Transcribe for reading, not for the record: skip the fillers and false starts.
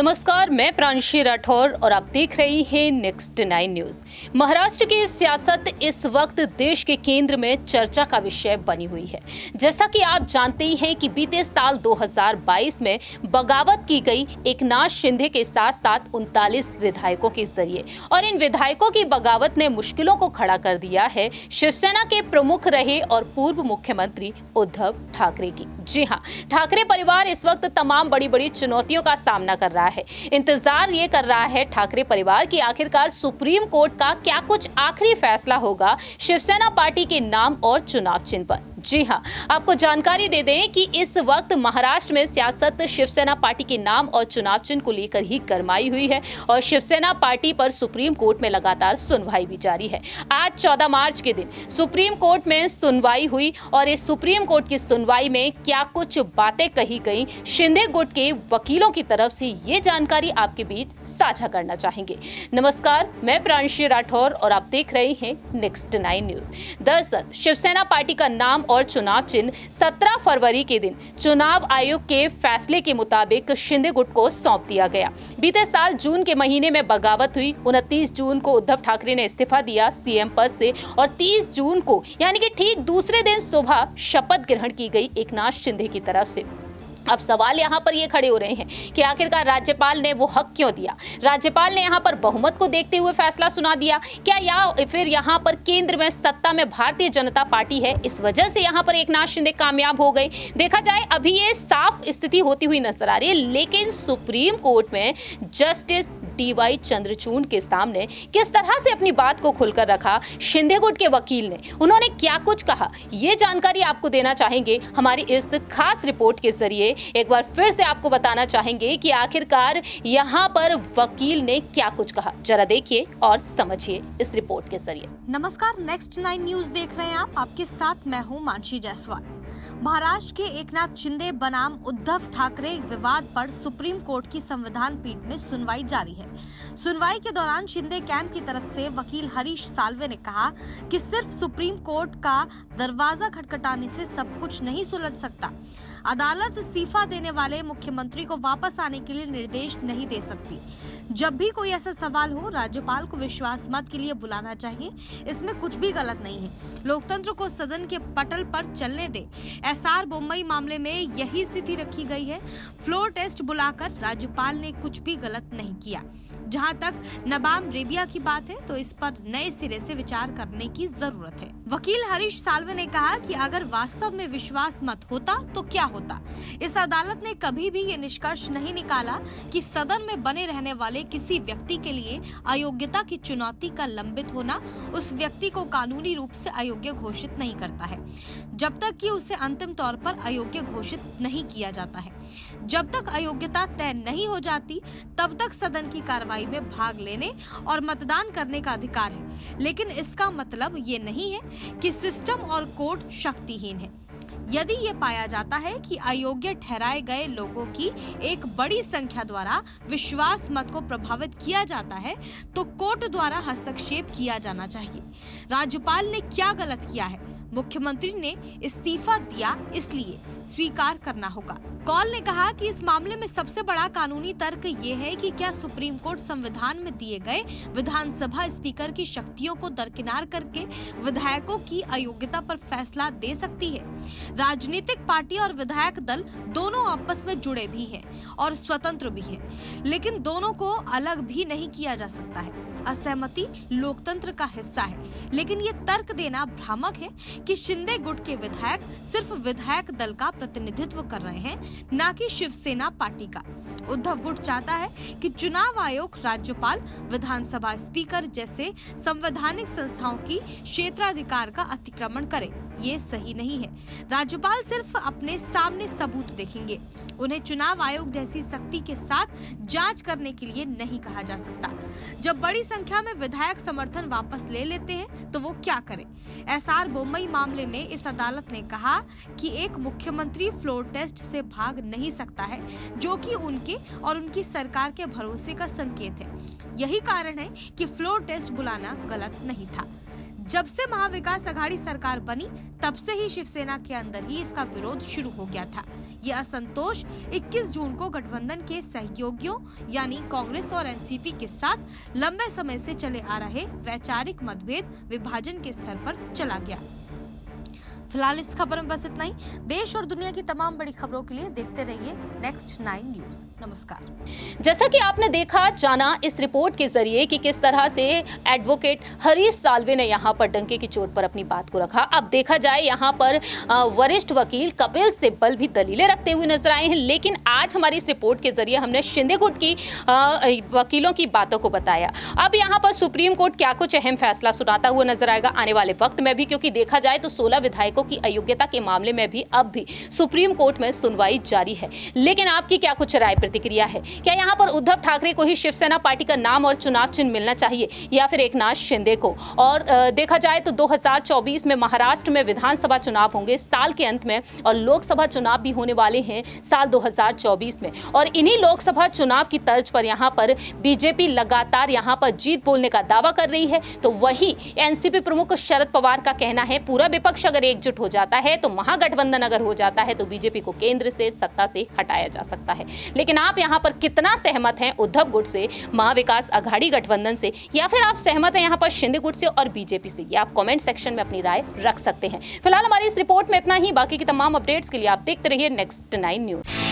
नमस्कार, मैं प्रांशी राठौर और आप देख रही हैं नेक्स्ट 9 न्यूज। महाराष्ट्र की सियासत इस वक्त देश के केंद्र में चर्चा का विषय बनी हुई है। जैसा कि आप जानते ही हैं कि बीते साल 2022 में बगावत की गई एकनाथ शिंदे के साथ साथ 39 विधायकों के जरिए, और इन विधायकों की बगावत ने मुश्किलों को खड़ा कर दिया है शिवसेना के प्रमुख रहे और पूर्व मुख्यमंत्री उद्धव ठाकरे की। जी हाँ, ठाकरे परिवार इस वक्त तमाम बड़ी बड़ी चुनौतियों का सामना कर रहा है। इंतजार ये कर रहा है ठाकरे परिवार की आखिरकार सुप्रीम कोर्ट का क्या कुछ आखिरी फैसला होगा शिवसेना पार्टी के नाम और चुनाव चिन्ह पर। जी हाँ, आपको जानकारी दे दें कि इस वक्त महाराष्ट्र में सियासत शिवसेना पार्टी के नाम और चुनाव चिन्ह को लेकर ही गरमाई हुई है और शिवसेना पार्टी पर सुप्रीम कोर्ट में लगातार सुनवाई भी जारी है। आज 14 मार्च के दिन सुप्रीम कोर्ट में सुनवाई हुई और इस सुप्रीम कोर्ट की सुनवाई में क्या कुछ बातें कही गई, शिंदे गुट के वकीलों की तरफ से ये जानकारी आपके बीच साझा करना चाहेंगे। नमस्कार, मैं प्रांशी राठौर और आप देख रहे हैं नेक्स्ट 9 न्यूज। दरअसल शिवसेना पार्टी का नाम और चुनाव चिन्ह 17 फरवरी के दिन चुनाव आयोग के फैसले के मुताबिक शिंदे गुट को सौंप दिया गया। बीते साल जून के महीने में बगावत हुई। 29 जून को उद्धव ठाकरे ने इस्तीफा दिया सीएम पद से और 30 जून को यानी कि ठीक दूसरे दिन सुबह शपथ ग्रहण की गई एकनाथ शिंदे की तरफ से। अब सवाल यहाँ पर ये खड़े हो रहे हैं कि आखिरकार राज्यपाल ने वो हक क्यों दिया? राज्यपाल ने यहाँ पर बहुमत को देखते हुए फैसला सुना दिया क्या, या फिर यहाँ पर केंद्र में सत्ता में भारतीय जनता पार्टी है, इस वजह से यहाँ पर एकनाथ शिंदे कामयाब हो गए? देखा जाए अभी ये साफ स्थिति होती हुई नजर आ रही है, लेकिन सुप्रीम कोर्ट में जस्टिस DY चंद्रचूड़ के सामने किस तरह से अपनी बात को खुलकर रखा शिंदे गुट के वकील ने, उन्होंने क्या कुछ कहा, ये जानकारी आपको देना चाहेंगे हमारी इस खास रिपोर्ट के जरिए। एक बार फिर से आपको बताना चाहेंगे कि आखिरकार यहाँ पर वकील ने क्या कुछ कहा, जरा देखिए और समझिए इस रिपोर्ट के जरिए। नमस्कार, नेक्स्ट 9 न्यूज देख रहे हैं आप। आपके साथ मैं हूँ मानसी जायसवाल। महाराष्ट्र के एकनाथ शिंदे बनाम उद्धव ठाकरे विवाद पर सुप्रीम कोर्ट की संविधान पीठ में सुनवाई जारी है। सुनवाई के दौरान शिंदे कैंप की तरफ से वकील हरीश साल्वे ने कहा कि सिर्फ सुप्रीम कोर्ट का दरवाजा खटखटाने से सब कुछ नहीं सुलझ सकता। अदालत इस्तीफा देने वाले मुख्यमंत्री को वापस आने के लिए निर्देश नहीं दे सकती। जब भी कोई ऐसा सवाल हो, राज्यपाल को विश्वास मत के लिए बुलाना चाहिए। इसमें कुछ भी गलत नहीं है। लोकतंत्र को सदन के पटल पर चलने दे। SR बोम्मई मामले में यही स्थिति रखी गई है। फ्लोर टेस्ट बुलाकर राज्यपाल ने कुछ भी गलत नहीं किया। जहां तक नबाम रेबिया की बात है तो इस पर नए सिरे से विचार करने की जरूरत है। वकील हरीश साल्वे ने कहा कि अगर वास्तव में विश्वास मत होता तो क्या होता। इस अदालत ने कभी भी ये निष्कर्ष नहीं निकाला कि सदन में बने रहने वाले किसी व्यक्ति के लिए अयोग्यता की चुनौती का लंबित होना उस व्यक्ति को कानूनी रूप से अयोग्य घोषित नहीं करता है, जब तक कि उसे अंतिम तौर पर अयोग्य घोषित नहीं किया जाता है। जब तक अयोग्यता तय नहीं हो जाती तब तक सदन की कार्रवाई में भाग लेने और मतदान करने का अधिकार है, लेकिन इसका मतलब ये नहीं है कि सिस्टम और कोर्ट शक्तिहीन है। यदि ये पाया जाता है कि अयोग्य ठहराए गए लोगों की एक बड़ी संख्या द्वारा विश्वास मत को प्रभावित किया जाता है तो कोर्ट द्वारा हस्तक्षेप किया जाना चाहिए। राज्यपाल ने क्या गलत किया है? मुख्यमंत्री ने इस्तीफा दिया, इसलिए स्वीकार करना होगा। कौल ने कहा कि इस मामले में सबसे बड़ा कानूनी तर्क ये है कि क्या सुप्रीम कोर्ट संविधान में दिए गए विधानसभा स्पीकर की शक्तियों को दरकिनार करके विधायकों की अयोग्यता पर फैसला दे सकती है। राजनीतिक पार्टी और विधायक दल दोनों आपस में जुड़े भी हैं और स्वतंत्र भी हैं, लेकिन दोनों को अलग भी नहीं किया जा सकता है। असहमति लोकतंत्र का हिस्सा है, लेकिन ये तर्क देना भ्रामक है कि शिंदे गुट के विधायक सिर्फ विधायक दल का प्रतिनिधित्व कर रहे हैं, न कि शिवसेना पार्टी का। उद्धव गुट चाहता है कि चुनाव आयोग राज्यपाल, विधानसभा स्पीकर जैसे संवैधानिक संस्थाओं की क्षेत्राधिकार का अतिक्रमण करे। ये सही नहीं है। राज्यपाल सिर्फ अपने सामने सबूत देखेंगे। उन्हें चुनाव आयोग जैसी शक्ति के साथ जांच करने के लिए नहीं कहा जा सकता। जब बड़ी संख्या में विधायक समर्थन वापस ले लेते हैं तो वो क्या करें? SR बोम्मई मामले में इस अदालत ने कहा कि एक मुख्यमंत्री फ्लोर टेस्ट से भाग नहीं सकता है, जो कि उनके और उनकी सरकार के भरोसे का संकेत है। यही कारण है कि फ्लोर टेस्ट बुलाना गलत नहीं था। जब से महाविकास आघाड़ी सरकार बनी तब से ही शिवसेना के अंदर ही इसका विरोध शुरू हो गया था। ये असंतोष 21 जून को गठबंधन के सहयोगियों यानी कांग्रेस और एनसीपी के साथ लंबे समय से चले आ रहे वैचारिक मतभेद विभाजन के स्तर पर चला गया। फिलहाल इस खबर में बस इतना ही। देश और दुनिया की तमाम बड़ी खबरों के लिए देखते रहिए नेक्स्ट 9 न्यूज। नमस्कार। जैसा कि आपने देखा जाना इस रिपोर्ट के जरिए कि किस तरह से एडवोकेट हरीश साल्वे ने यहाँ पर डंके की चोट पर अपनी बात को रखा। अब देखा जाए यहाँ पर वरिष्ठ वकील कपिल सिब्बल भी दलीलें रखते हुए नजर आए हैं, लेकिन आज हमारी इस रिपोर्ट के जरिए हमने शिंदे गुट की वकीलों की बातों को बताया। अब यहाँ पर सुप्रीम कोर्ट क्या कुछ अहम फैसला सुनाता हुआ नजर आएगा आने वाले वक्त में भी, क्योंकि देखा जाए तो 16 विधायकों की अयोग्यता के मामले में भी अब भी सुप्रीम कोर्ट में सुनवाई जारी है। लेकिन आपकी क्या कुछ राय प्रतिक्रिया है? क्या यहाँ पर उद्धव ठाकरे को ही शिवसेना पार्टी का नाम और चुनाव चिन्ह मिलना चाहिए या फिर एकनाथ शिंदे को? और देखा जाए तो 2024 में महाराष्ट्र में विधानसभा चुनाव होंगे साल के अंत में, और लोकसभा चुनाव भी होने वाले हैं साल 2024 में। और इन्हीं लोकसभा चुनाव की तर्ज पर यहाँ पर बीजेपी लगातार यहाँ पर जीत बोलने का दावा कर रही है, तो वही एनसीपी प्रमुख शरद पवार का कहना है पूरा विपक्ष अगर एकजुट हो जाता है, तो महागठबंधन अगर हो जाता है, तो बीजेपी को केंद्र से सत्ता से हटाया जा सकता है। लेकिन आप यहाँ पर कितना सहमत हैं उद्धव गुट से, महाविकास आघाड़ी गठबंधन से, या फिर आप सहमत हैं यहाँ पर शिंदे गुट से और बीजेपी से? ये आप कमेंट सेक्शन में अपनी राय रख सकते हैं। फिलहाल हमारी इस रिपोर्ट में इतना ही। बाकी की तमाम अपडेट्स के लिए आप देखते रहिए नेक्स्ट 9 न्यूज।